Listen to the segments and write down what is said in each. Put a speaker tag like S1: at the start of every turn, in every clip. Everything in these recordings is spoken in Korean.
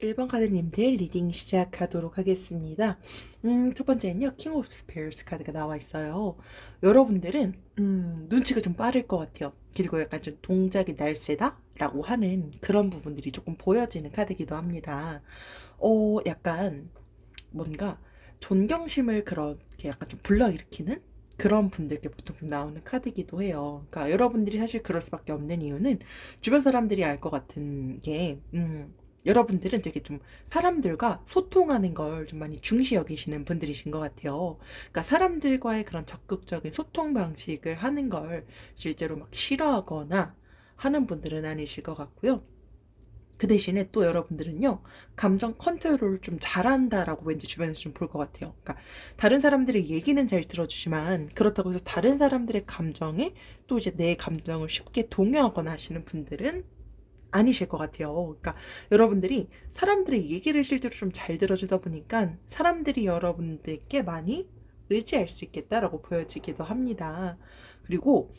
S1: 1번 카드님들 리딩 시작하도록 하겠습니다. 첫 번째는요, 킹 오브 스페어스 카드가 나와 있어요. 여러분들은 눈치가 좀 빠를 것 같아요. 그리고 약간 좀 동작이 날쌔다라고 하는 그런 부분들이 조금 보여지는 카드이기도 합니다. 약간 뭔가 존경심을 그렇게 약간 좀 불러일으키는 그런 분들께 보통 좀 나오는 카드이기도 해요. 그러니까 여러분들이 사실 그럴 수밖에 없는 이유는 주변 사람들이 알 것 같은 게, 여러분들은 되게 좀 사람들과 소통하는 걸 좀 많이 중시 여기시는 분들이신 것 같아요. 그러니까 사람들과의 그런 적극적인 소통 방식을 하는 걸 실제로 막 싫어하거나 하는 분들은 아니실 것 같고요. 그 대신에 또 여러분들은요, 감정 컨트롤을 좀 잘한다라고 왠지 주변에서 좀 볼 것 같아요. 그러니까 다른 사람들의 얘기는 잘 들어주지만 그렇다고 해서 다른 사람들의 감정에 또 이제 내 감정을 쉽게 동요하거나 하시는 분들은 아니실 것 같아요. 그러니까 여러분들이 사람들의 얘기를 실제로 좀 잘 들어주다 보니까 사람들이 여러분들께 많이 의지할 수 있겠다라고 보여지기도 합니다. 그리고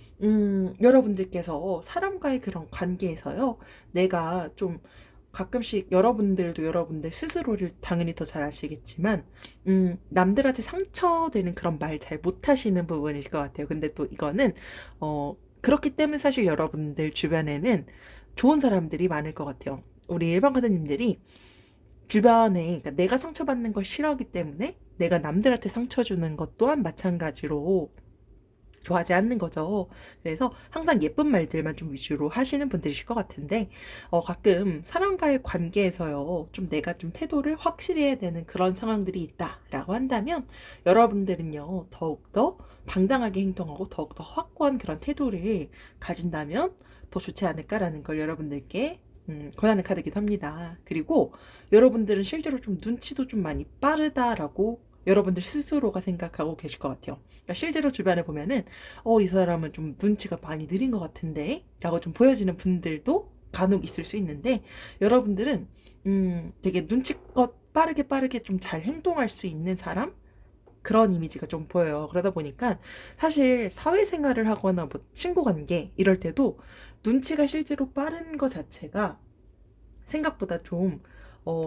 S1: 여러분들께서 사람과의 그런 관계에서요, 내가 좀 가끔씩 여러분들도 여러분들 스스로를 당연히 더 잘 아시겠지만, 남들한테 상처되는 그런 말 잘 못하시는 부분일 것 같아요. 근데 또 이거는, 그렇기 때문에 사실 여러분들 주변에는 좋은 사람들이 많을 것 같아요. 우리 일반 카드님들이 주변에, 그러니까 내가 상처받는 걸 싫어하기 때문에 내가 남들한테 상처 주는 것 또한 마찬가지로 좋아하지 않는 거죠. 그래서 항상 예쁜 말들만 좀 위주로 하시는 분들이실 것 같은데, 가끔 사람과의 관계에서요, 좀 내가 좀 태도를 확실히 해야 되는 그런 상황들이 있다라고 한다면, 여러분들은요, 더욱더 당당하게 행동하고 더욱더 확고한 그런 태도를 가진다면 더 좋지 않을까라는 걸 여러분들께 권하는 카드이기도 합니다. 그리고 여러분들은 실제로 좀 눈치도 좀 많이 빠르다라고 여러분들 스스로가 생각하고 계실 것 같아요. 그러니까 실제로 주변에 보면은 이 사람은 좀 눈치가 많이 느린 것 같은데 라고 좀 보여지는 분들도 간혹 있을 수 있는데, 여러분들은 되게 눈치껏 빠르게 좀 잘 행동할 수 있는 사람, 그런 이미지가 좀 보여요. 그러다 보니까 사실 사회생활을 하거나 뭐 친구 관계 이럴 때도 눈치가 실제로 빠른 것 자체가 생각보다 좀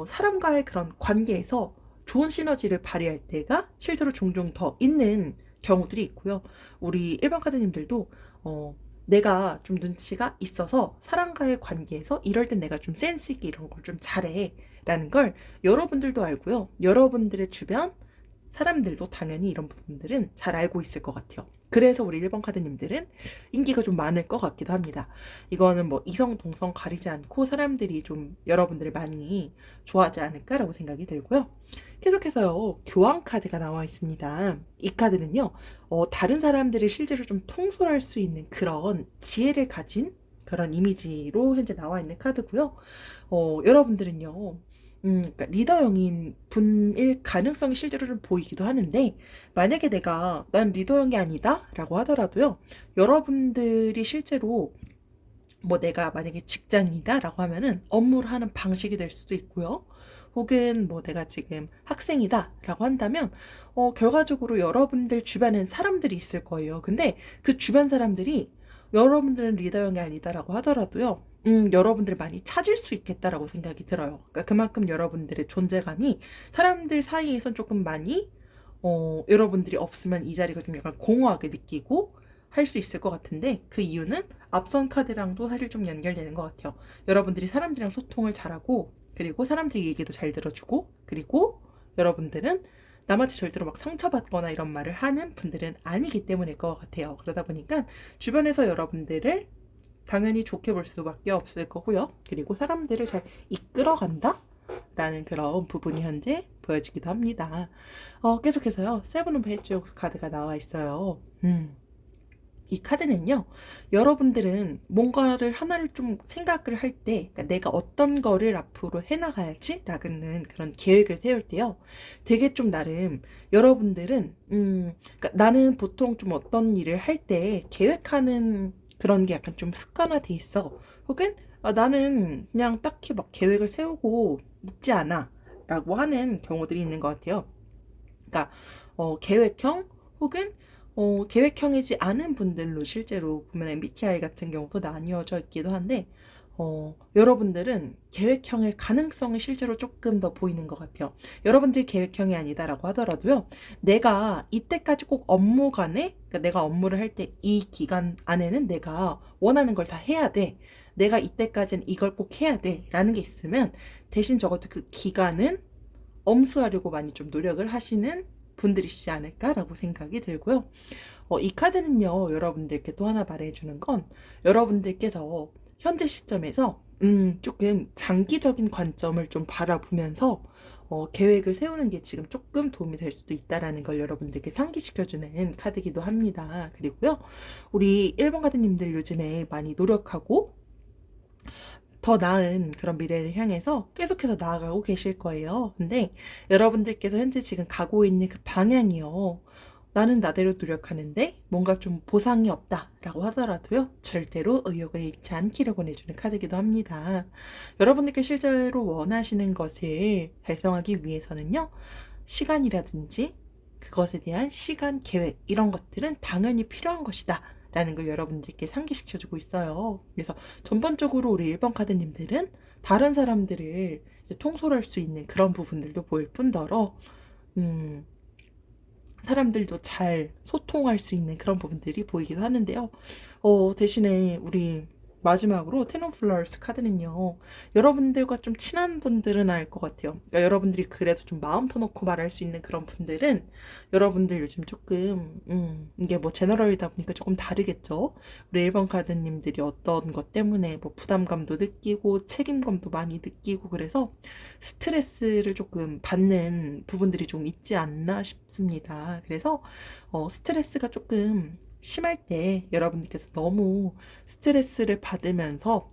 S1: 사람과의 그런 관계에서 좋은 시너지를 발휘할 때가 실제로 종종 더 있는 경우들이 있고요. 우리 일반 카드님들도 내가 좀 눈치가 있어서 사람과의 관계에서 이럴 땐 내가 좀 센스 있게 이런 걸 좀 잘해 라는 걸 여러분들도 알고요. 여러분들의 주변 사람들도 당연히 이런 부분들은 잘 알고 있을 것 같아요. 그래서 우리 1번 카드님들은 인기가 좀 많을 것 같기도 합니다. 이거는 뭐 이성, 동성 가리지 않고 사람들이 좀 여러분들을 많이 좋아하지 않을까라고 생각이 들고요. 계속해서요, 교황 카드가 나와 있습니다. 이 카드는요, 다른 사람들을 실제로 좀 통솔할 수 있는 그런 지혜를 가진 그런 이미지로 현재 나와 있는 카드고요. 여러분들은요, 그러니까 리더형인 분일 가능성이 실제로 좀 보이기도 하는데, 만약에 내가 난 리더형이 아니다 라고 하더라도요, 여러분들이 실제로 뭐 내가 만약에 직장이다 라고 하면은 업무를 하는 방식이 될 수도 있고요. 혹은 뭐 내가 지금 학생이다 라고 한다면, 결과적으로 여러분들 주변엔 사람들이 있을 거예요. 근데 그 주변 사람들이 여러분들은 리더형이 아니다라고 하더라도요, 여러분들을 많이 찾을 수 있겠다라고 생각이 들어요. 그러니까 그만큼 여러분들의 존재감이 사람들 사이에선 조금 많이, 여러분들이 없으면 이 자리가 좀 약간 공허하게 느끼고 할 수 있을 것 같은데, 그 이유는 앞선 카드랑도 사실 좀 연결되는 것 같아요. 여러분들이 사람들이랑 소통을 잘하고, 그리고 사람들이 얘기도 잘 들어주고, 그리고 여러분들은 남한테 절대로 막 상처받거나 이런 말을 하는 분들은 아니기 때문일 것 같아요. 그러다 보니까 주변에서 여러분들을 당연히 좋게 볼 수밖에 없을 거고요. 그리고 사람들을 잘 이끌어간다? 라는 그런 부분이 현재 보여지기도 합니다. 계속해서요, 세븐 오브 헤즈 카드가 나와 있어요. 이 카드는요, 여러분들은 뭔가를 하나를 좀 생각을 할 때, 그러니까 내가 어떤 거를 앞으로 해나가야지? 라는 그런 계획을 세울 때요, 되게 좀 나름, 여러분들은, 그러니까 나는 보통 좀 어떤 일을 할 때 계획하는 그런 게 약간 좀 습관화돼 있어. 혹은, 나는 그냥 딱히 막 계획을 세우고 있지 않아. 라고 하는 경우들이 있는 것 같아요. 그러니까 계획형 혹은 계획형이지 않은 분들로 실제로 보면 MBTI 같은 경우도 나뉘어져 있기도 한데, 여러분들은 계획형일 가능성이 실제로 조금 더 보이는 것 같아요. 여러분들이 계획형이 아니다라고 하더라도요, 내가 이때까지 꼭 업무간에, 그러니까 내가 업무를 할 때 이 기간 안에는 내가 원하는 걸 다 해야 돼. 내가 이때까지는 이걸 꼭 해야 돼. 라는 게 있으면 대신 적어도 그 기간은 엄수하려고 많이 좀 노력을 하시는 분들이시지 않을까라고 생각이 들고요. 이 카드는요, 여러분들께 또 하나 말해주는 건 여러분들께서 현재 시점에서 조금 장기적인 관점을 좀 바라보면서 계획을 세우는 게 지금 조금 도움이 될 수도 있다라는 걸 여러분들께 상기시켜주는 카드기도 합니다. 그리고요, 우리 1번 카드님들 요즘에 많이 노력하고 더 나은 그런 미래를 향해서 계속해서 나아가고 계실 거예요. 근데 여러분들께서 현재 지금 가고 있는 그 방향이요. 나는 나대로 노력하는데 뭔가 좀 보상이 없다라고 하더라도요. 절대로 의욕을 잃지 않기를 권해주는 카드이기도 합니다. 여러분들께 실제로 원하시는 것을 달성하기 위해서는요. 시간이라든지 그것에 대한 시간 계획 이런 것들은 당연히 필요한 것이다. 라는 걸 여러분들께 상기시켜주고 있어요. 그래서 전반적으로 우리 1번 카드님들은 다른 사람들을 이제 통솔할 수 있는 그런 부분들도 보일 뿐더러, 사람들도 잘 소통할 수 있는 그런 부분들이 보이기도 하는데요. 대신에 우리 마지막으로 텐 오브 플라워스 카드는요. 여러분들과 좀 친한 분들은 알 것 같아요. 그러니까 여러분들이 그래도 좀 마음 터놓고 말할 수 있는 그런 분들은 여러분들 요즘 조금 이게 뭐 제너럴이다 보니까 조금 다르겠죠. 우리 1번 카드님들이 어떤 것 때문에 뭐 부담감도 느끼고 책임감도 많이 느끼고 그래서 스트레스를 조금 받는 부분들이 좀 있지 않나 싶습니다. 그래서 스트레스가 조금 심할 때 여러분들께서 너무 스트레스를 받으면서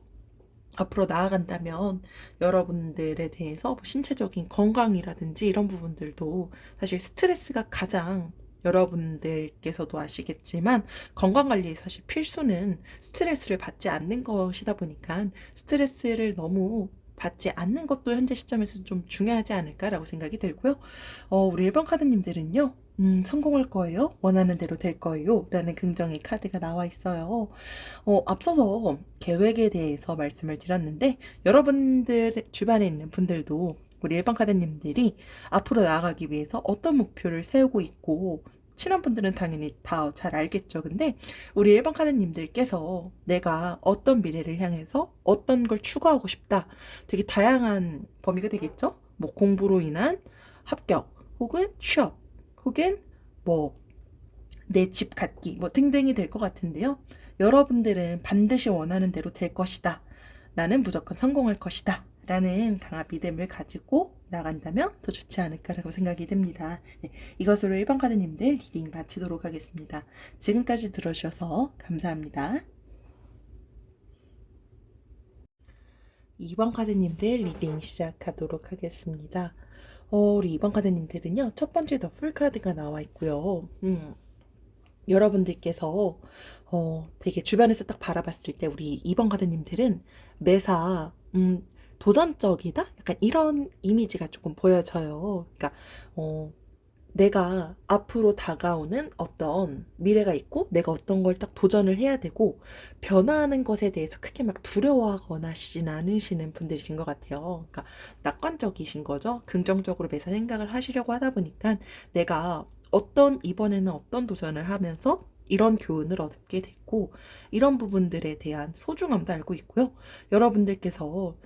S1: 앞으로 나아간다면 여러분들에 대해서 뭐 신체적인 건강이라든지 이런 부분들도 사실 스트레스가 가장 여러분들께서도 아시겠지만 건강관리에 사실 필수는 스트레스를 받지 않는 것이다 보니까 스트레스를 너무 받지 않는 것도 현재 시점에서 좀 중요하지 않을까라고 생각이 들고요. 우리 1번 카드님들은요. 성공할 거예요. 원하는 대로 될 거예요. 라는 긍정의 카드가 나와 있어요. 앞서서 계획에 대해서 말씀을 드렸는데, 여러분들 주변에 있는 분들도 우리 1번 카드님들이 앞으로 나아가기 위해서 어떤 목표를 세우고 있고, 친한 분들은 당연히 다 잘 알겠죠. 근데 우리 1번 카드님들께서 내가 어떤 미래를 향해서 어떤 걸 추구하고 싶다. 되게 다양한 범위가 되겠죠? 뭐 공부로 인한 합격, 혹은 취업, 혹은 뭐 내 집 갖기 뭐 등등이 될 것 같은데요. 여러분들은 반드시 원하는 대로 될 것이다. 나는 무조건 성공할 것이다. 라는 강한 믿음을 가지고 나간다면 더 좋지 않을까라고 생각이 듭니다. 네, 이것으로 1번 카드님들 리딩 마치도록 하겠습니다. 지금까지 들어주셔서 감사합니다. 2번 카드님들 리딩 시작하도록 하겠습니다. 우리 2번 카드님들은요, 첫 번째 더 풀 카드가 나와 있고요. 여러분들께서 되게 주변에서 딱 바라봤을 때 우리 2번 카드님들은 매사 도전적이다? 약간 이런 이미지가 조금 보여져요. 그러니까 내가 앞으로 다가오는 어떤 미래가 있고 내가 어떤 걸 딱 도전을 해야 되고 변화하는 것에 대해서 크게 막 두려워하거나 하시진 않으시는 분들이신 것 같아요. 그러니까 낙관적이신 거죠. 긍정적으로 매사 생각을 하시려고 하다 보니까 내가 이번에는 어떤 도전을 하면서 이런 교훈을 얻게 됐고 이런 부분들에 대한 소중함도 알고 있고요. 여러분들께서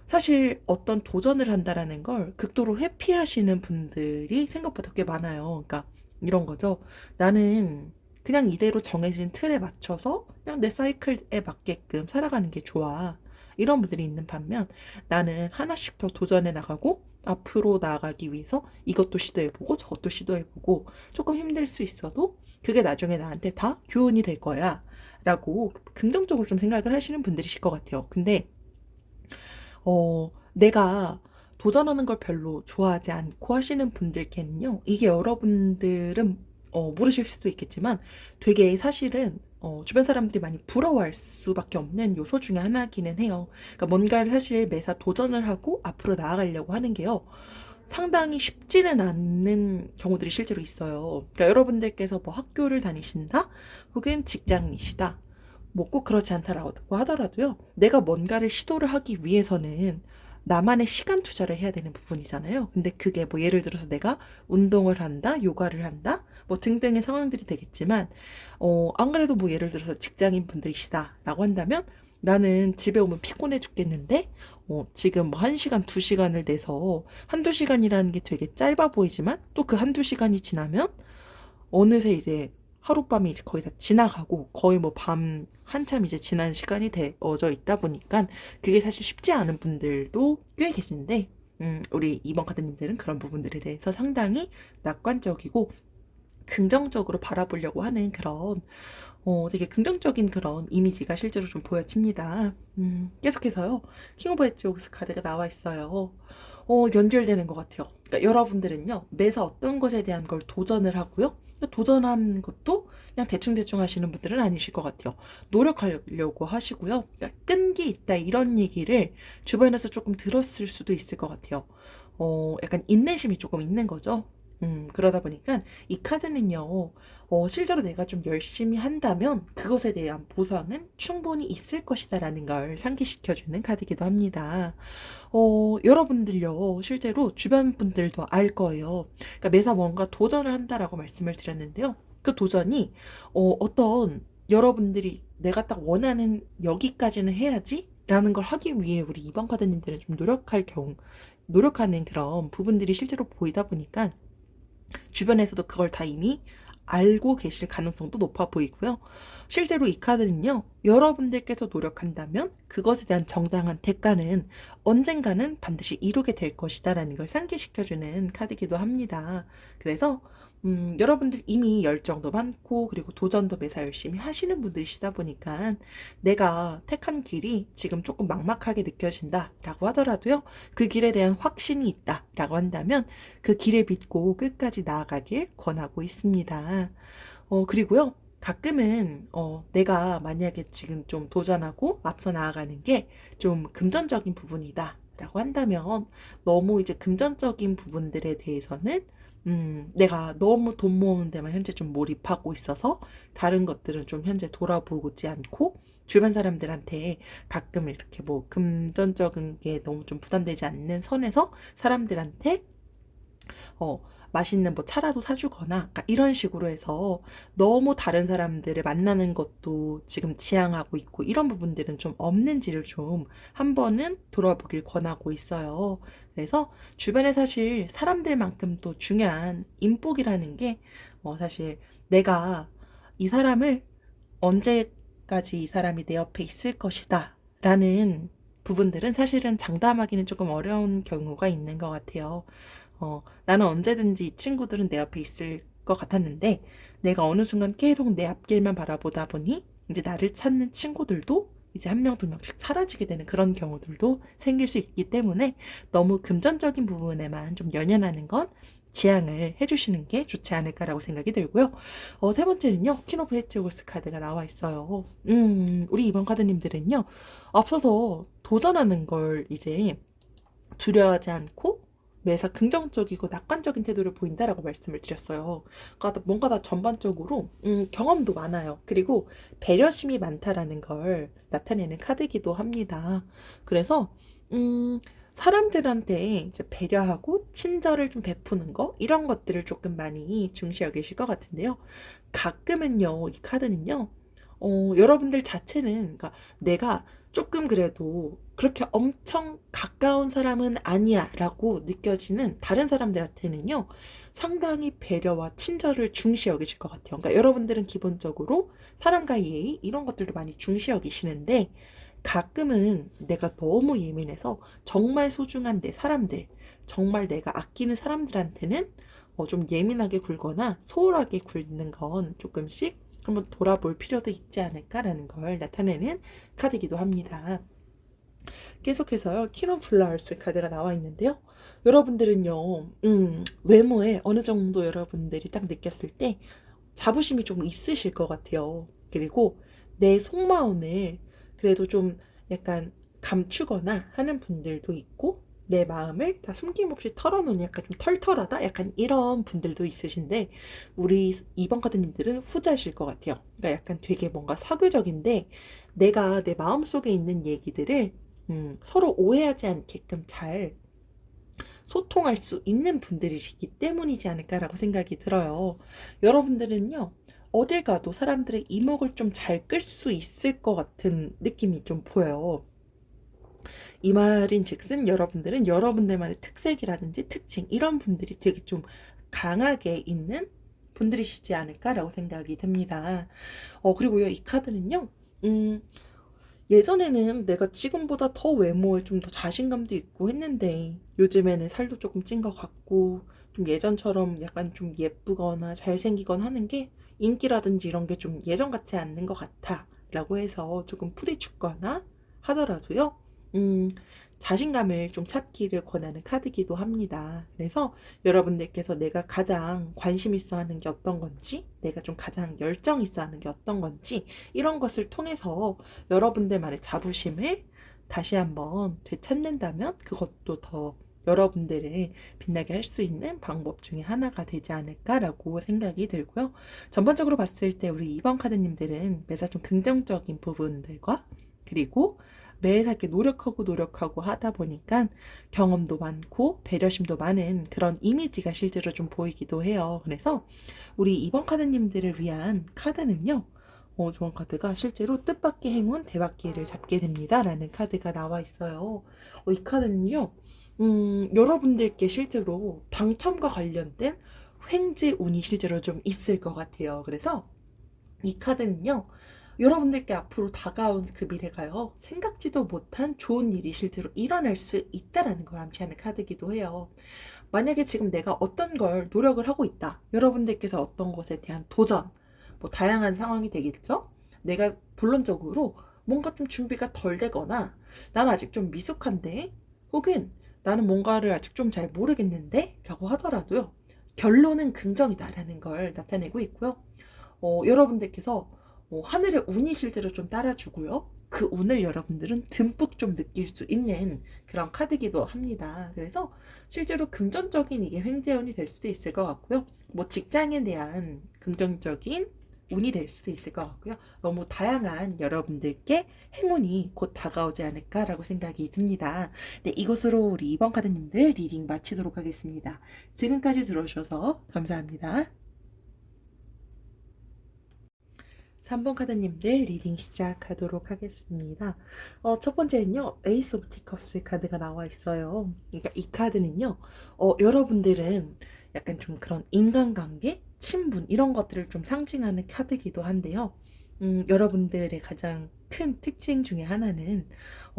S1: 사실 어떤 도전을 한다라는 걸 극도로 회피하시는 분들이 생각보다 꽤 많아요. 그러니까 이런 거죠. 나는 그냥 이대로 정해진 틀에 맞춰서 그냥 내 사이클에 맞게끔 살아가는 게 좋아. 이런 분들이 있는 반면 나는 하나씩 더 도전해 나가고 앞으로 나아가기 위해서 이것도 시도해보고 저것도 시도해보고 조금 힘들 수 있어도 그게 나중에 나한테 다 교훈이 될 거야. 라고 긍정적으로 좀 생각을 하시는 분들이실 것 같아요. 근데 내가 도전하는 걸 별로 좋아하지 않고 하시는 분들께는요, 이게 여러분들은 모르실 수도 있겠지만 되게 사실은 주변 사람들이 많이 부러워할 수밖에 없는 요소 중에 하나기는 해요. 그러니까 뭔가를 사실 매사 도전을 하고 앞으로 나아가려고 하는 게요. 상당히 쉽지는 않는 경우들이 실제로 있어요. 그러니까 여러분들께서 뭐 학교를 다니신다? 혹은 직장이시다. 뭐 꼭 그렇지 않다라고 하더라도요. 내가 뭔가를 시도를 하기 위해서는 나만의 시간 투자를 해야 되는 부분이잖아요. 근데 그게 뭐 예를 들어서 내가 운동을 한다, 요가를 한다, 뭐 등등의 상황들이 되겠지만, 안 그래도 뭐 예를 들어서 직장인 분들이시다라고 한다면 나는 집에 오면 피곤해 죽겠는데, 지금 뭐 1시간, 2시간을 내서 한두 시간이라는 게 되게 짧아 보이지만 또 그 한두 시간이 지나면 어느새 이제 하룻밤이 이제 거의 다 지나가고 거의 뭐 밤 한참 이제 지난 시간이 되어져 있다 보니까 그게 사실 쉽지 않은 분들도 꽤 계신데 우리 이번 카드님들은 그런 부분들에 대해서 상당히 낙관적이고 긍정적으로 바라보려고 하는 그런 되게 긍정적인 그런 이미지가 실제로 좀 보여집니다. 계속해서요. 킹 오브 헤지옥스 카드가 나와 있어요. 연결되는 것 같아요. 그러니까 여러분들은요, 매사 어떤 것에 대한 걸 도전을 하고요. 도전한 것도 그냥 대충대충 하시는 분들은 아니실 것 같아요. 노력하려고 하시고요. 그러니까 끈기 있다 이런 얘기를 주변에서 조금 들었을 수도 있을 것 같아요. 약간 인내심이 조금 있는 거죠. 그러다 보니까 이 카드는요, 실제로 내가 좀 열심히 한다면 그것에 대한 보상은 충분히 있을 것이다라는 걸 상기시켜주는 카드이기도 합니다. 여러분들요, 실제로 주변 분들도 알 거예요. 그러니까 매사 뭔가 도전을 한다라고 말씀을 드렸는데요. 그 도전이, 어떤 여러분들이 내가 딱 원하는 여기까지는 해야지? 라는 걸 하기 위해 우리 이번 카드님들은 좀 노력하는 그런 부분들이 실제로 보이다 보니까 주변에서도 그걸 다 이미 알고 계실 가능성도 높아 보이고요. 실제로 이 카드는요, 여러분들께서 노력한다면 그것에 대한 정당한 대가는 언젠가는 반드시 이루게 될 것이다라는 걸 상기시켜주는 카드이기도 합니다. 그래서 여러분들 이미 열정도 많고 그리고 도전도 매사 열심히 하시는 분들이시다 보니까 내가 택한 길이 지금 조금 막막하게 느껴진다라고 하더라도요. 그 길에 대한 확신이 있다라고 한다면 그 길을 믿고 끝까지 나아가길 권하고 있습니다. 그리고요. 가끔은 내가 만약에 지금 좀 도전하고 앞서 나아가는 게 좀 금전적인 부분이다 라고 한다면 너무 이제 금전적인 부분들에 대해서는 내가 너무 돈 모으는 데만 현재 좀 몰입하고 있어서 다른 것들은 좀 현재 돌아보지 않고 주변 사람들한테 가끔 이렇게 뭐 금전적인 게 너무 좀 부담되지 않는 선에서 사람들한테 어, 맛있는 뭐 차라도 사주거나 그러니까 이런 식으로 해서 너무 다른 사람들을 만나는 것도 지금 지향하고 있고 이런 부분들은 좀 없는지를 좀 한 번은 돌아보길 권하고 있어요. 그래서 주변에 사실 사람들만큼 또 중요한 인복이라는 게 사실 내가 이 사람을 언제까지 이 사람이 내 옆에 있을 것이다 라는 부분들은 사실은 장담하기는 조금 어려운 경우가 있는 것 같아요. 나는 언제든지 이 친구들은 내 앞에 있을 것 같았는데, 내가 어느 순간 계속 내 앞길만 바라보다 보니, 이제 나를 찾는 친구들도 이제 한 명, 두 명씩 사라지게 되는 그런 경우들도 생길 수 있기 때문에, 너무 금전적인 부분에만 좀 연연하는 건 지양을 해주시는 게 좋지 않을까라고 생각이 들고요. 세 번째는요, 퀸 오브 헤지오스 카드가 나와 있어요. 우리 이번 카드님들은요, 앞서서 도전하는 걸 이제 두려워하지 않고 매사 긍정적이고 낙관적인 태도를 보인다라고 말씀을 드렸어요. 그러니까 뭔가 다 전반적으로 경험도 많아요. 그리고 배려심이 많다라는 걸 나타내는 카드이기도 합니다. 그래서 사람들한테 이제 배려하고 친절을 좀 베푸는 거 이런 것들을 조금 많이 중시 여기실 것 같은데요. 가끔은요, 이 카드는요. 여러분들 자체는 그러니까 내가 조금 그래도 그렇게 엄청 가까운 사람은 아니야 라고 느껴지는 다른 사람들한테는요, 상당히 배려와 친절을 중시 여기실 것 같아요. 그러니까 여러분들은 기본적으로 사람과의 예의 이런 것들도 많이 중시 여기시는데 가끔은 내가 너무 예민해서 정말 소중한 내 사람들, 정말 내가 아끼는 사람들한테는 좀 예민하게 굴거나 소홀하게 굴는 건 조금씩 한번 돌아볼 필요도 있지 않을까라는 걸 나타내는 카드이기도 합니다. 계속해서요, 퀸 오브 플라워스 카드가 나와 있는데요. 여러분들은요, 외모에 어느 정도 여러분들이 딱 느꼈을 때 자부심이 좀 있으실 것 같아요. 그리고 내 속마음을 그래도 좀 약간 감추거나 하는 분들도 있고, 내 마음을 다 숨김없이 털어놓으니 약간 좀 털털하다? 약간 이런 분들도 있으신데, 우리 2번 카드님들은 후자실 것 같아요. 그러니까 약간 되게 뭔가 사교적인데, 내가 내 마음속에 있는 얘기들을 서로 오해하지 않게끔 잘 소통할 수 있는 분들이시기 때문이지 않을까라고 생각이 들어요. 여러분들은요, 어딜 가도 사람들의 이목을 좀 잘 끌 수 있을 것 같은 느낌이 좀 보여요. 이 말인 즉슨 여러분들은 여러분들만의 특색이라든지 특징, 이런 분들이 되게 좀 강하게 있는 분들이시지 않을까라고 생각이 듭니다. 그리고요, 이 카드는요, 예전에는 내가 지금보다 더 외모에 좀 더 자신감도 있고 했는데, 요즘에는 살도 조금 찐 것 같고, 좀 예전처럼 약간 좀 예쁘거나 잘생기거나 하는 게 인기라든지 이런 게 좀 예전 같지 않는 것 같아. 라고 해서 조금 풀이 죽거나 하더라도요, 음, 자신감을 좀 찾기를 권하는 카드기도 합니다. 그래서 여러분들께서 내가 가장 관심 있어 하는 게 어떤 건지, 내가 좀 가장 열정 있어 하는 게 어떤 건지, 이런 것을 통해서 여러분들만의 자부심을 다시 한번 되찾는다면 그것도 더 여러분들을 빛나게 할 수 있는 방법 중에 하나가 되지 않을까라고 생각이 들고요. 전반적으로 봤을 때 우리 2번 카드님들은 매사 좀 긍정적인 부분들과, 그리고 매사 이렇게 노력하고 하다 보니까 경험도 많고 배려심도 많은 그런 이미지가 실제로 좀 보이기도 해요. 그래서 우리 2번 카드님들을 위한 카드는요, 좋은 카드가 실제로 뜻밖의 행운 대박기회를 잡게 됩니다 라는 카드가 나와 있어요. 이 카드는요, 여러분들께 실제로 당첨과 관련된 횡재 운이 실제로 좀 있을 것 같아요. 그래서 이 카드는요, 여러분들께 앞으로 다가온 그 미래가요, 생각지도 못한 좋은 일이 실제로 일어날 수 있다라는 걸 암시하는 카드이기도 해요. 만약에 지금 내가 어떤 걸 노력을 하고 있다. 여러분들께서 어떤 것에 대한 도전, 뭐 다양한 상황이 되겠죠? 내가 본론적으로 뭔가 좀 준비가 덜 되거나, 나는 아직 좀 미숙한데, 혹은 나는 뭔가를 아직 좀 잘 모르겠는데? 라고 하더라도요, 결론은 긍정이다라는 걸 나타내고 있고요. 여러분들께서 하늘의 운이 실제로 좀 따라주고요. 그 운을 여러분들은 듬뿍 좀 느낄 수 있는 그런 카드기도 합니다. 그래서 실제로 금전적인 이게 횡재운이 될 수도 있을 것 같고요. 뭐 직장에 대한 긍정적인 운이 될 수도 있을 것 같고요. 너무 다양한 여러분들께 행운이 곧 다가오지 않을까라고 생각이 듭니다. 네, 이것으로 우리 2번 카드님들 리딩 마치도록 하겠습니다. 지금까지 들어주셔서 감사합니다. 3번 카드님들 리딩 시작하도록 하겠습니다. 첫 번째는요, 에이스 오브 티컵스 카드가 나와 있어요. 그러니까 이 카드는요, 여러분들은 약간 좀 그런 인간관계, 친분, 이런 것들을 좀 상징하는 카드이기도 한데요. 여러분들의 가장 큰 특징 중에 하나는,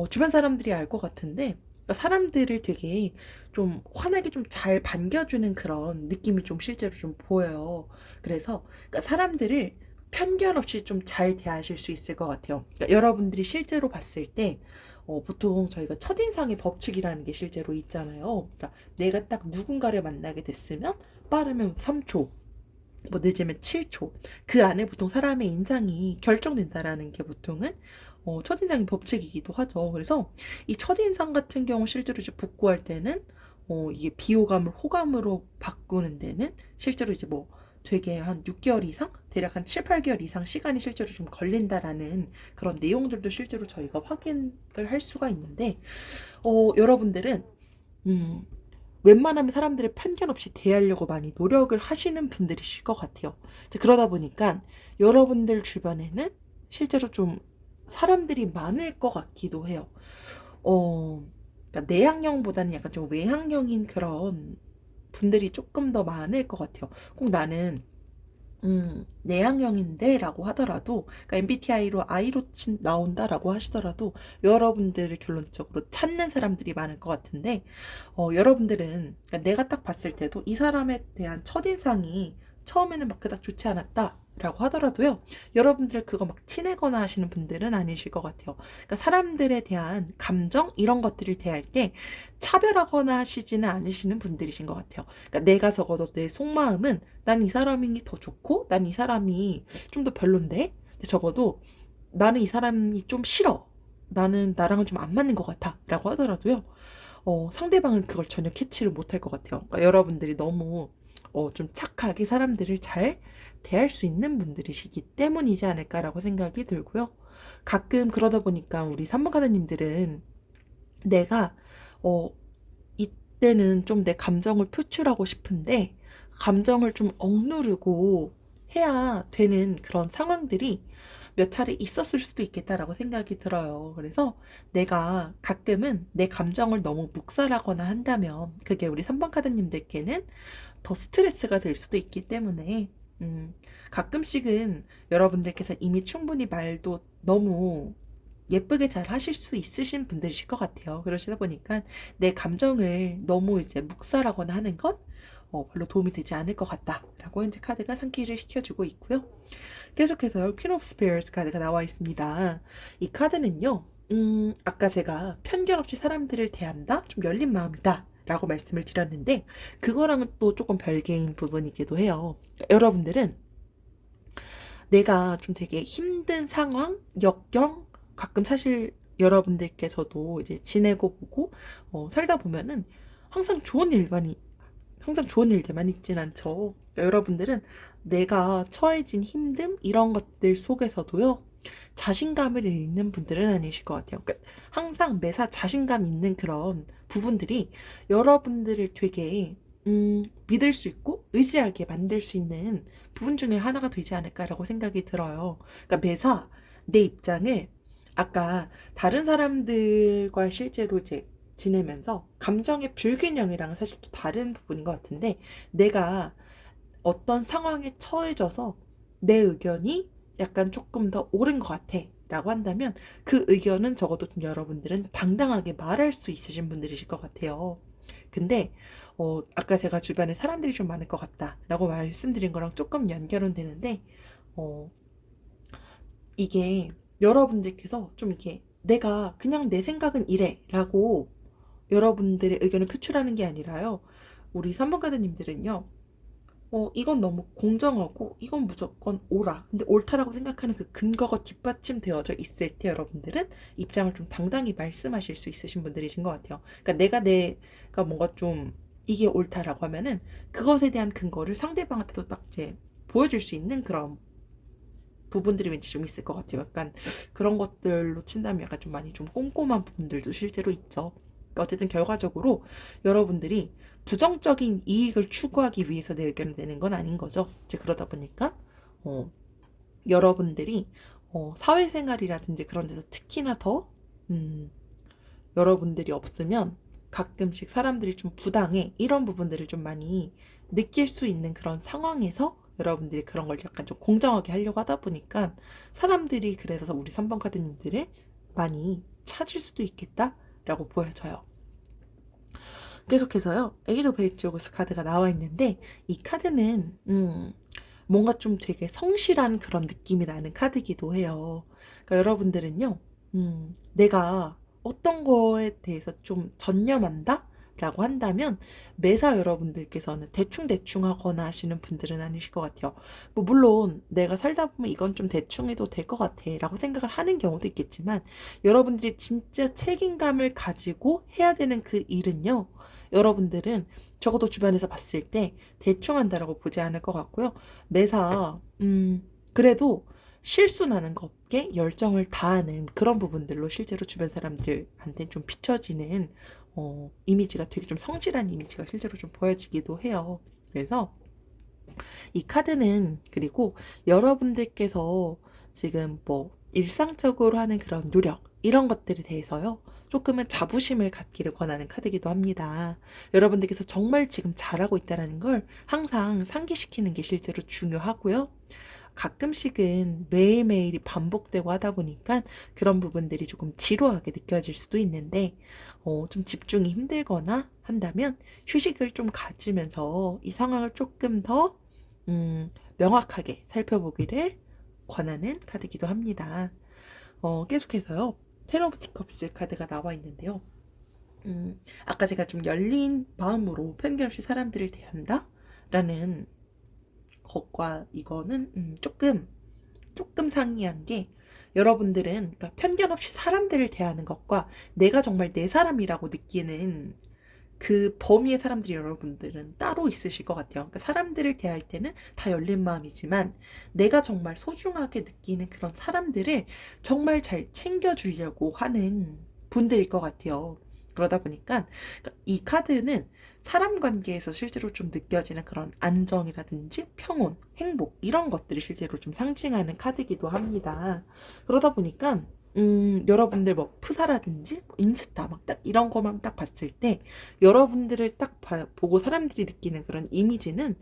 S1: 주변 사람들이 알 것 같은데, 그러니까 사람들을 되게 좀 환하게 좀 잘 반겨주는 그런 느낌이 좀 실제로 좀 보여요. 그래서 그러니까 사람들을 편견 없이 좀 잘 대하실 수 있을 것 같아요. 그러니까 여러분들이 실제로 봤을 때, 보통 저희가 첫인상의 법칙이라는 게 실제로 있잖아요. 그러니까 내가 딱 누군가를 만나게 됐으면 빠르면 3초, 뭐 늦으면 7초. 그 안에 보통 사람의 인상이 결정된다라는 게 보통은 첫인상의 법칙이기도 하죠. 그래서 이 첫인상 같은 경우 실제로 이제 복구할 때는 이게 비호감을 호감으로 바꾸는 데는 실제로 이제 뭐 되게 한 6개월 이상? 대략 한 7, 8개월 이상 시간이 실제로 좀 걸린다라는 그런 내용들도 실제로 저희가 확인을 할 수가 있는데, 여러분들은, 음, 웬만하면 사람들을 편견 없이 대하려고 많이 노력을 하시는 분들이실 것 같아요. 이제 그러다 보니까 여러분들 주변에는 실제로 좀 사람들이 많을 것 같기도 해요. 그러니까 내향형보다는 약간 좀 외향형인 그런 분들이 조금 더 많을 것 같아요. 꼭 나는 내향형인데 라고 하더라도, 그러니까 MBTI로 I로 나온다라고 하시더라도 여러분들을 결론적으로 찾는 사람들이 많을 것 같은데, 여러분들은, 그러니까 내가 딱 봤을 때도 이 사람에 대한 첫인상이 처음에는 막 그닥 좋지 않았다 라고 하더라도요, 여러분들 그거 막 티내거나 하시는 분들은 아니실 것 같아요. 그러니까 사람들에 대한 감정 이런 것들을 대할 때 차별하거나 하시지는 않으시는 분들이신 것 같아요. 그러니까 내가 적어도 내 속마음은 난 이 사람이 더 좋고 난 이 사람이 좀 더 별론데, 근데 적어도 나는 이 사람이 좀 싫어, 나는 나랑은 좀 안 맞는 것 같아 라고 하더라도요, 상대방은 그걸 전혀 캐치를 못할 것 같아요. 그러니까 여러분들이 너무 좀 착하게 사람들을 잘 대할 수 있는 분들이시기 때문이지 않을까라고 생각이 들고요. 가끔 그러다 보니까 우리 3번 카드님들은 내가 어, 이때는 좀 내 감정을 표출하고 싶은데 감정을 좀 억누르고 해야 되는 그런 상황들이 몇 차례 있었을 수도 있겠다라고 생각이 들어요. 그래서 내가 가끔은 내 감정을 너무 묵살하거나 한다면 그게 우리 3번 카드님들께는 더 스트레스가 될 수도 있기 때문에 가끔씩은 여러분들께서 이미 충분히 말도 너무 예쁘게 잘 하실 수 있으신 분들이실 것 같아요. 그러시다 보니까 내 감정을 너무 이제 묵살하거나 하는 건 별로 도움이 되지 않을 것 같다라고 현재 카드가 상기를 시켜주고 있고요. 계속해서 퀸 오브 스페어스 카드가 나와 있습니다. 이 카드는요, 아까 제가 편견 없이 사람들을 대한다? 좀 열린 마음이다. 라고 말씀을 드렸는데, 그거랑은 또 조금 별개인 부분이기도 해요. 여러분들은 내가 좀 되게 힘든 상황, 역경, 가끔 사실 여러분들께서도 이제 지내고 보고, 살다 보면은 항상 좋은 일들만 있진 않죠. 그러니까 여러분들은 내가 처해진 힘듦, 이런 것들 속에서도요, 자신감을 잃는 분들은 아니실 것 같아요. 그러니까 항상 매사 자신감 있는 그런 부분들이 여러분들을 되게 믿을 수 있고 의지하게 만들 수 있는 부분 중에 하나가 되지 않을까라고 생각이 들어요. 그러니까 매사 내 입장을 아까 다른 사람들과 실제로 이제 지내면서 감정의 불균형이랑 사실 또 다른 부분인 것 같은데 내가 어떤 상황에 처해져서 내 의견이 약간 조금 더 옳은 것 같아 라고 한다면 그 의견은 적어도 좀 여러분들은 당당하게 말할 수 있으신 분들이실 것 같아요. 근데 아까 제가 주변에 사람들이 좀 많을 것 같다 라고 말씀드린 거랑 조금 연결은 되는데 어, 이게 여러분들께서 좀 이렇게 내가 그냥 내 생각은 이래 라고 여러분들의 의견을 표출하는 게 아니라요. 우리 3번 가드님들은요. 이건 너무 공정하고 이건 무조건 옳아. 근데 옳다라고 생각하는 그 근거가 뒷받침되어져 있을 때 여러분들은 입장을 좀 당당히 말씀하실 수 있으신 분들이신 것 같아요. 그러니까 내가 뭔가 좀 이게 옳다라고 하면은 그것에 대한 근거를 상대방한테도 딱 이제 보여줄 수 있는 그런 부분들이 왠지 좀 있을 것 같아요. 약간 그런 것들로 친다면 약간 좀 많이 좀 꼼꼼한 부분들도 실제로 있죠. 그러니까 어쨌든 결과적으로 여러분들이 부정적인 이익을 추구하기 위해서 내 의견을 내는 건 아닌 거죠. 이제 그러다 보니까 어, 여러분들이 사회생활이라든지 그런 데서 특히나 더 여러분들이 없으면 가끔씩 사람들이 좀 부당해 이런 부분들을 좀 많이 느낄 수 있는 그런 상황에서 여러분들이 그런 걸 약간 좀 공정하게 하려고 하다 보니까 사람들이 그래서 우리 3번 카드님들을 많이 찾을 수도 있겠다라고 보여져요. 계속해서요. 에이드 베이츠 오브스 카드가 나와 있는데 이 카드는 뭔가 좀 되게 성실한 그런 느낌이 나는 카드기도 해요. 그러니까 여러분들은요. 내가 어떤 거에 대해서 좀 전념한다? 라고 한다면 매사 여러분들께서는 대충대충 하거나 하시는 분들은 아니실 것 같아요. 뭐 물론 내가 살다 보면 이건 좀 대충 해도 될 것 같아 라고 생각을 하는 경우도 있겠지만 여러분들이 진짜 책임감을 가지고 해야 되는 그 일은요. 여러분들은 적어도 주변에서 봤을 때 대충 한다라고 보지 않을 것 같고요. 매사 그래도 실수 나는 거 없게 열정을 다하는 그런 부분들로 실제로 주변 사람들한테 좀 비춰지는 이미지가 되게 좀 성실한 이미지가 실제로 좀 보여지기도 해요. 그래서 이 카드는 그리고 여러분들께서 지금 뭐 일상적으로 하는 그런 노력 이런 것들에 대해서요. 조금은 자부심을 갖기를 권하는 카드이기도 합니다. 여러분들께서 정말 지금 잘하고 있다는 걸 항상 상기시키는 게 실제로 중요하고요. 가끔씩은 매일매일이 반복되고 하다 보니까 그런 부분들이 조금 지루하게 느껴질 수도 있는데, 좀 집중이 힘들거나 한다면 휴식을 좀 가지면서 이 상황을 조금 더, 명확하게 살펴보기를 권하는 카드이기도 합니다. 계속해서요. 텐 오브 티컵스 카드가 나와 있는데요. 아까 제가 좀 열린 마음으로 편견 없이 사람들을 대한다? 라는 것과 이거는 조금 상이한 게 여러분들은 그러니까 편견 없이 사람들을 대하는 것과 내가 정말 내 사람이라고 느끼는 그 범위의 사람들이 여러분들은 따로 있으실 것 같아요. 그러니까 사람들을 대할 때는 다 열린 마음이지만 내가 정말 소중하게 느끼는 그런 사람들을 정말 잘 챙겨주려고 하는 분들일 것 같아요. 그러다 보니까 이 카드는 사람 관계에서 실제로 좀 느껴지는 그런 안정이라든지 평온, 행복 이런 것들을 실제로 좀 상징하는 카드이기도 합니다. 그러다 보니까 여러분들 뭐 프사라든지 뭐 인스타 막 딱 이런 거만 딱 봤을 때 여러분들을 딱 보고 사람들이 느끼는 그런 이미지는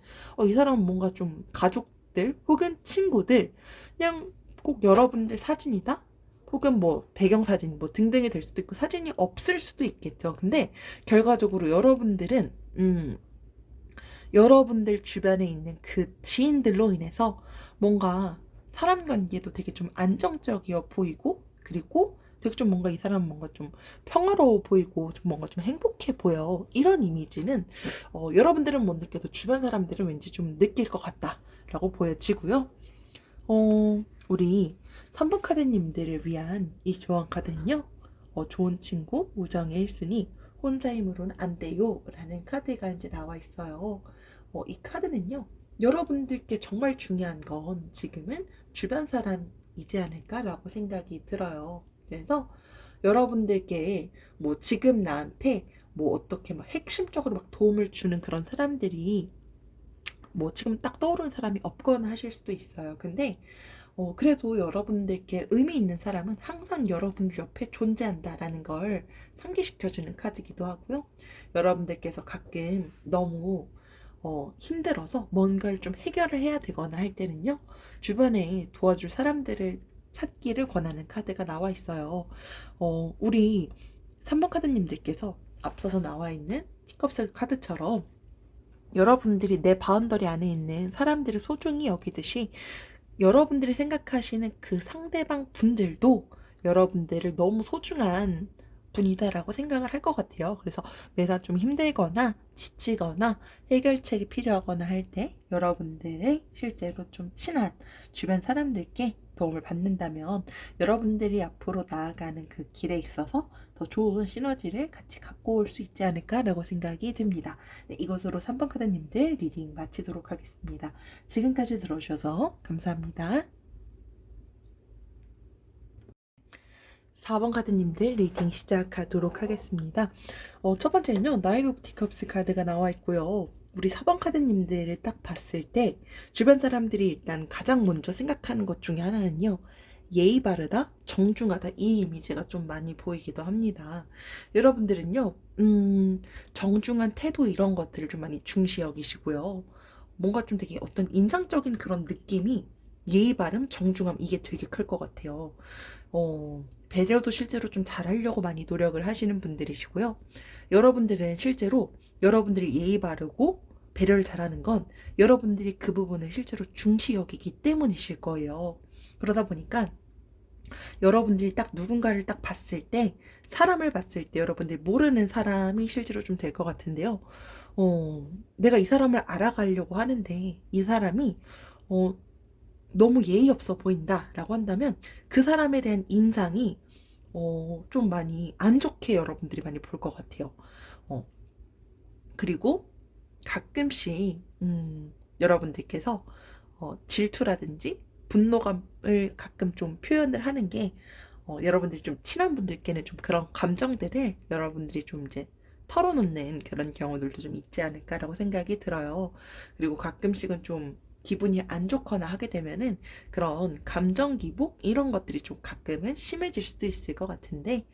S1: 이 사람은 뭔가 좀 가족들 혹은 친구들 그냥 꼭 여러분들 사진이다? 혹은 뭐 배경사진 뭐 등등이 될 수도 있고 사진이 없을 수도 있겠죠. 근데 결과적으로 여러분들은 여러분들 주변에 있는 그 지인들로 인해서 뭔가 사람 관계도 되게 좀 안정적이어 보이고 그리고 되게 좀 뭔가 이 사람은 뭔가 좀 평화로워 보이고 좀 뭔가 좀 행복해 보여. 이런 이미지는 여러분들은 못 느껴도 주변 사람들은 왠지 좀 느낄 것 같다라고 보여지고요. 우리 3번 카드님들을 위한 이 교환 카드는요. 좋은 친구, 우정의 1순위, 혼자 힘으로는 안 돼요. 라는 카드가 이제 나와 있어요. 이 카드는요. 여러분들께 정말 중요한 건 지금은 주변 사람이지 않을까라고 생각이 들어요. 그래서 여러분들께 뭐 지금 나한테 뭐 어떻게 막 핵심적으로 막 도움을 주는 그런 사람들이 뭐 지금 딱 떠오르는 사람이 없거나 하실 수도 있어요. 근데 그래도 여러분들께 의미 있는 사람은 항상 여러분들 옆에 존재한다라는 걸 상기시켜주는 카드이기도 하고요. 여러분들께서 가끔 너무 힘들어서 뭔가를 좀 해결을 해야 되거나 할 때는요. 주변에 도와줄 사람들을 찾기를 권하는 카드가 나와 있어요. 우리 3번 카드님들께서 앞서서 나와 있는 티컵스 카드처럼 여러분들이 내 바운더리 안에 있는 사람들을 소중히 여기듯이 여러분들이 생각하시는 그 상대방 분들도 여러분들을 너무 소중한 분이다라고 생각을 할 것 같아요. 그래서 매사 좀 힘들거나 지치거나 해결책이 필요하거나 할 때 여러분들의 실제로 좀 친한 주변 사람들께 도움을 받는다면 여러분들이 앞으로 나아가는 그 길에 있어서 더 좋은 시너지를 같이 갖고 올 수 있지 않을까라고 생각이 듭니다. 네, 이것으로 3번 카드님들 리딩 마치도록 하겠습니다. 지금까지 들어주셔서 감사합니다. 4번 카드님들 리딩 시작하도록 하겠습니다. 첫 번째는요, 나이트 오브 티컵스 카드가 나와 있고요. 우리 4번 카드님들을 딱 봤을 때 주변 사람들이 일단 가장 먼저 생각하는 것 중에 하나는요. 예의 바르다, 정중하다 이 이미지가 좀 많이 보이기도 합니다. 여러분들은요, 정중한 태도 이런 것들을 좀 많이 중시 여기시고요. 뭔가 좀 되게 어떤 인상적인 그런 느낌이 예의 바름, 정중함 이게 되게 클 것 같아요. 배려도 실제로 좀 잘하려고 많이 노력을 하시는 분들이시고요. 여러분들은 실제로 여러분들이 예의 바르고 배려를 잘하는 건 여러분들이 그 부분을 실제로 중시 여기기 때문이실 거예요. 그러다 보니까 여러분들이 딱 누군가를 딱 봤을 때, 사람을 봤을 때 여러분들이 모르는 사람이 실제로 좀 될 것 같은데요. 내가 이 사람을 알아가려고 하는데 이 사람이 어, 너무 예의 없어 보인다라고 한다면 그 사람에 대한 인상이 좀 많이 안 좋게 여러분들이 많이 볼 것 같아요. 어, 그리고 가끔씩 여러분들께서 질투라든지 분노감을 가끔 좀 표현을 하는 게 여러분들이 좀 친한 분들께는 좀 그런 감정들을 여러분들이 좀 이제 털어놓는 그런 경우들도 좀 있지 않을까라고 생각이 들어요. 그리고 가끔씩은 좀 기분이 안 좋거나 하게 되면은 그런 감정 기복 이런 것들이 좀 가끔은 심해질 수도 있을 것 같은데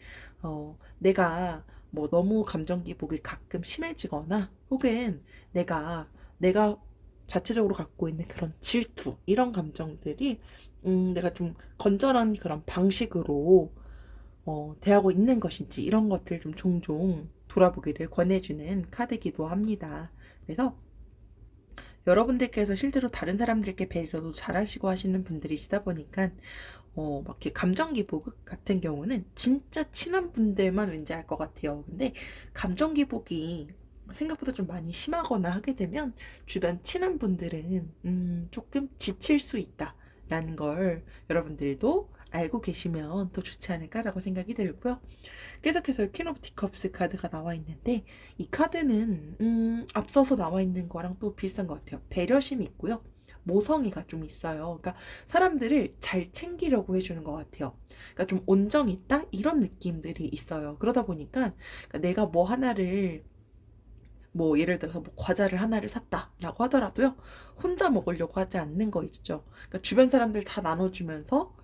S1: 내가 뭐 너무 감정 기복이 가끔 심해지거나 혹은 내가 자체적으로 갖고 있는 그런 질투 이런 감정들이 내가 좀 건전한 그런 방식으로 대하고 있는 것인지 이런 것들 좀 종종 돌아보기를 권해주는 카드이기도 합니다. 그래서 여러분들께서 실제로 다른 사람들께 배려도 잘하시고 하시는 분들이시다 보니까 막 이렇게 감정 기복 같은 경우는 진짜 친한 분들만 왠지 알 것 같아요. 근데 감정 기복이 생각보다 좀 많이 심하거나 하게 되면 주변 친한 분들은 조금 지칠 수 있다라는 걸 여러분들도 알고 계시면 더 좋지 않을까라고 생각이 들고요. 계속해서 퀸 오브 티컵스 카드가 나와 있는데 이 카드는 앞서서 나와 있는 거랑 또 비슷한 것 같아요. 배려심이 있고요. 모성애가 좀 있어요. 그러니까 사람들을 잘 챙기려고 해주는 것 같아요. 그러니까 좀 온정이 있다 이런 느낌들이 있어요. 그러다 보니까 그러니까 내가 뭐 하나를 뭐 예를 들어서 뭐 과자를 하나를 샀다라고 하더라도요. 혼자 먹으려고 하지 않는 거 있죠. 그러니까 주변 사람들 다 나눠주면서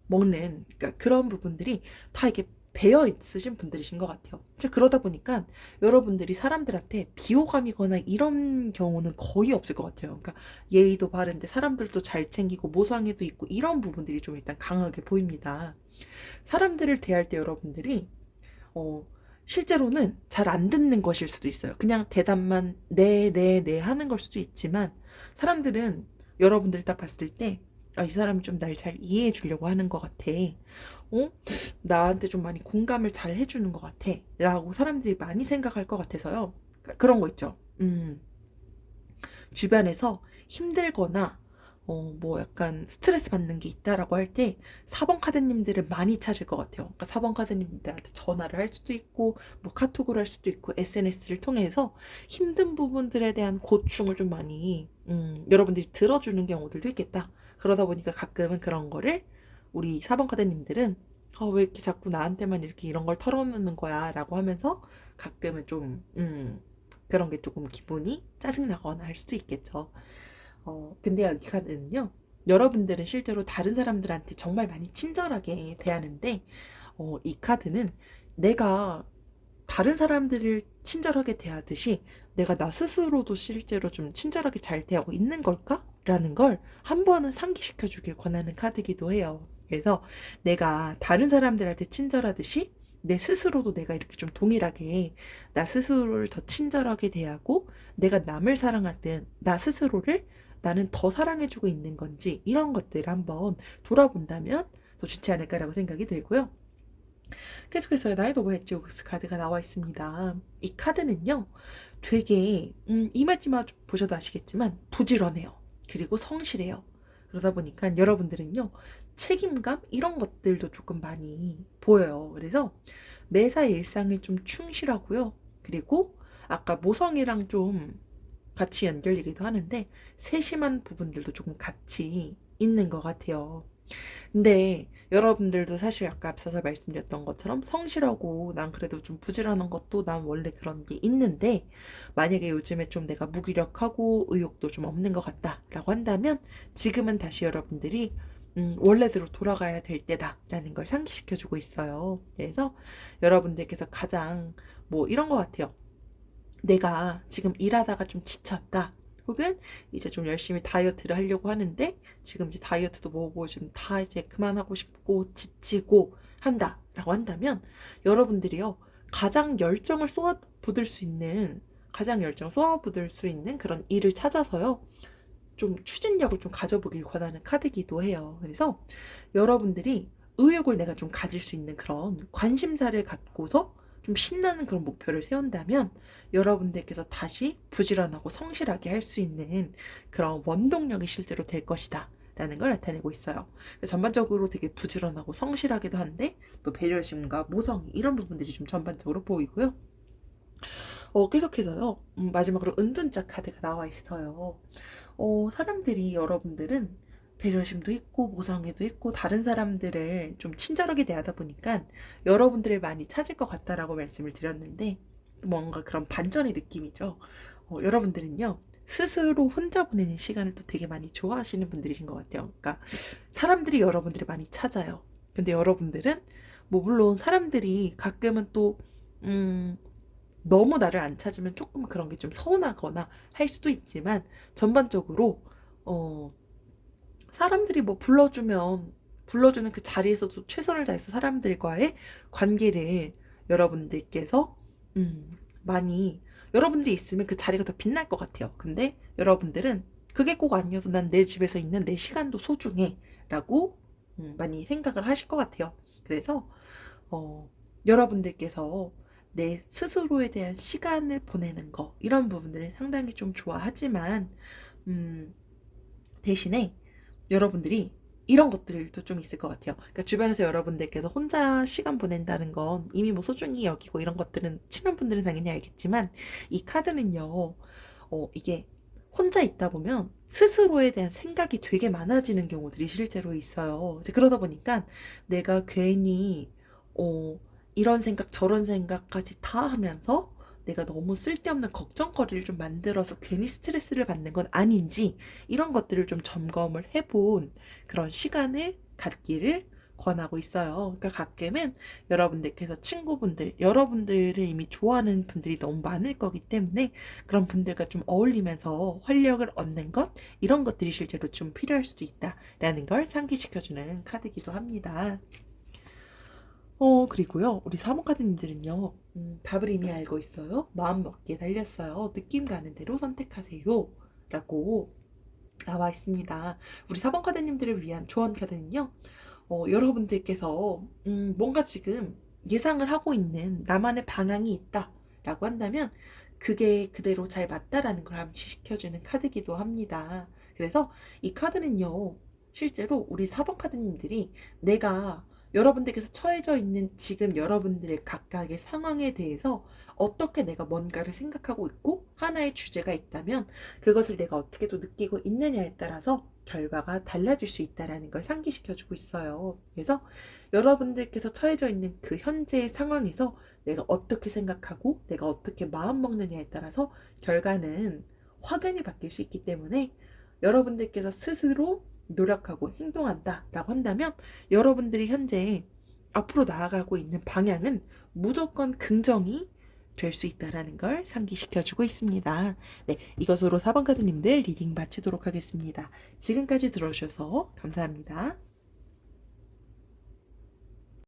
S1: 먹는 그러니까 그런 부분들이 다 이게 배어 있으신 분들이신 것 같아요. 즉 그러다 보니까 여러분들이 사람들한테 비호감이거나 이런 경우는 거의 없을 것 같아요. 그러니까 예의도 바른데 사람들도 잘 챙기고 모성애도 있고 이런 부분들이 좀 일단 강하게 보입니다. 사람들을 대할 때 여러분들이 어, 실제로는 잘 안 듣는 것일 수도 있어요. 그냥 대답만 네, 네, 네 하는 걸 수도 있지만 사람들은 여러분들 딱 봤을 때 아, 이 사람이 좀 날 잘 이해해 주려고 하는 것 같아. 어? 나한테 좀 많이 공감을 잘 해주는 것 같아. 라고 사람들이 많이 생각할 것 같아서요. 그런 거 있죠. 주변에서 힘들거나 뭐 약간 스트레스 받는 게 있다라고 할 때 4번 카드님들을 많이 찾을 것 같아요. 그러니까 4번 카드님들한테 전화를 할 수도 있고 뭐 카톡을 할 수도 있고 SNS를 통해서 힘든 부분들에 대한 고충을 좀 많이 여러분들이 들어주는 경우들도 있겠다. 그러다 보니까 가끔은 그런 거를 우리 4번 카드님들은 왜 이렇게 자꾸 나한테만 이렇게 이런 걸 털어놓는 거야 라고 하면서 가끔은 좀 그런 게 조금 기분이 짜증나거나 할 수도 있겠죠. 근데 여기 카드는요. 여러분들은 실제로 다른 사람들한테 정말 많이 친절하게 대하는데, 이 카드는 내가 다른 사람들을 친절하게 대하듯이 내가 나 스스로도 실제로 좀 친절하게 잘 대하고 있는 걸까? 라는 걸 한 번은 상기시켜 주길 권하는 카드기도 해요. 그래서 내가 다른 사람들한테 친절하듯이 내 스스로도 내가 이렇게 좀 동일하게 나 스스로를 더 친절하게 대하고 내가 남을 사랑하든 나 스스로를 나는 더 사랑해주고 있는 건지 이런 것들을 한번 돌아본다면 더 좋지 않을까라고 생각이 들고요. 계속해서 나이트 오브 헤지호그스 카드가 나와 있습니다. 이 카드는요, 되게 이마지마 보셔도 아시겠지만 부지런해요. 그리고 성실해요. 그러다 보니까 여러분들은요, 책임감 이런 것들도 조금 많이 보여요. 그래서 매사 일상을 좀 충실하고요. 그리고 아까 모성이랑 좀 같이 연결되기도 하는데 세심한 부분들도 조금 같이 있는 것 같아요. 근데 여러분들도 사실 아까 앞서서 말씀드렸던 것처럼 성실하고 난 그래도 좀 부지런한 것도 난 원래 그런 게 있는데 만약에 요즘에 좀 내가 무기력하고 의욕도 좀 없는 것 같다라고 한다면 지금은 다시 여러분들이 원래대로 돌아가야 될 때다라는 걸 상기시켜주고 있어요. 그래서 여러분들께서 가장 뭐 이런 것 같아요. 내가 지금 일하다가 좀 지쳤다. 혹은 이제 좀 열심히 다이어트를 하려고 하는데 지금 이제 다이어트도 뭐고 좀 다 이제 그만하고 싶고 지치고 한다라고 한다면 여러분들이요 가장 열정을 쏟아붓을 수 있는 가장 열정 쏟아붓을 수 있는 그런 일을 찾아서요 좀 추진력을 좀 가져보길 권하는 카드기도 해요. 그래서 여러분들이 의욕을 내가 좀 가질 수 있는 그런 관심사를 갖고서 좀 신나는 그런 목표를 세운다면 여러분들께서 다시 부지런하고 성실하게 할 수 있는 그런 원동력이 실제로 될 것이다. 라는 걸 나타내고 있어요. 전반적으로 되게 부지런하고 성실하기도 한데 또 배려심과 모성 이런 부분들이 좀 전반적으로 보이고요. 계속해서요. 마지막으로 은둔자 카드가 나와 있어요. 사람들이 여러분들은 배려심도 있고 모성애도 있고 다른 사람들을 좀 친절하게 대하다 보니까 여러분들을 많이 찾을 것 같다라고 말씀을 드렸는데 뭔가 그런 반전의 느낌이죠. 여러분들은요. 스스로 혼자 보내는 시간을 또 되게 많이 좋아하시는 분들이신 것 같아요. 그러니까 사람들이 여러분들을 많이 찾아요. 근데 여러분들은 뭐 물론 사람들이 가끔은 또 너무 나를 안 찾으면 조금 그런 게 좀 서운하거나 할 수도 있지만 전반적으로 어 사람들이 뭐 불러주는 그 자리에서도 최선을 다해서 사람들과의 관계를 여러분들께서 많이 여러분들이 있으면 그 자리가 더 빛날 것 같아요. 근데 여러분들은 그게 꼭 아니어도 난 내 집에서 있는 내 시간도 소중해라고 많이 생각을 하실 것 같아요. 그래서 여러분들께서 내 스스로에 대한 시간을 보내는 거 이런 부분들을 상당히 좀 좋아하지만 음, 대신에 여러분들이 이런 것들도 좀 있을 것 같아요. 그러니까 주변에서 여러분들께서 혼자 시간 보낸다는 건 이미 뭐 소중히 여기고 이런 것들은 친한 분들은 당연히 알겠지만 이 카드는요, 이게 혼자 있다 보면 스스로에 대한 생각이 되게 많아지는 경우들이 실제로 있어요. 이제 그러다 보니까 내가 괜히 이런 생각 저런 생각까지 다 하면서 내가 너무 쓸데없는 걱정거리를 좀 만들어서 괜히 스트레스를 받는 건 아닌지 이런 것들을 좀 점검을 해본 그런 시간을 갖기를 권하고 있어요. 그러니까 가끔은 여러분들께서 친구분들, 여러분들을 이미 좋아하는 분들이 너무 많을 거기 때문에 그런 분들과 좀 어울리면서 활력을 얻는 것, 이런 것들이 실제로 좀 필요할 수도 있다라는 걸 상기시켜주는 카드이기도 합니다. 그리고요, 우리 사모카드님들은요, 답을 이미 알고 있어요. 마음 먹기에 달렸어요. 느낌 가는 대로 선택하세요. 라고 나와 있습니다. 우리 사모카드님들을 위한 조언 카드는요, 여러분들께서, 뭔가 지금 예상을 하고 있는 나만의 방향이 있다. 라고 한다면, 그게 그대로 잘 맞다라는 걸 암시시켜주는 카드이기도 합니다. 그래서 이 카드는요, 실제로 우리 4번 카드님들이 내가 여러분들께서 처해져 있는 지금 여러분들의 각각의 상황에 대해서 어떻게 내가 뭔가를 생각하고 있고 하나의 주제가 있다면 그것을 내가 어떻게 또 느끼고 있느냐에 따라서 결과가 달라질 수 있다라는 걸 상기시켜주고 있어요. 그래서 여러분들께서 처해져 있는 그 현재의 상황에서 내가 어떻게 생각하고 내가 어떻게 마음 먹느냐에 따라서 결과는 확연히 바뀔 수 있기 때문에 여러분들께서 스스로 노력하고 행동한다라고 한다면 여러분들이 현재 앞으로 나아가고 있는 방향은 무조건 긍정이 될 수 있다라는 걸 상기시켜주고 있습니다. 네, 이것으로 4번 카드님들 리딩 마치도록 하겠습니다. 지금까지 들어주셔서 감사합니다.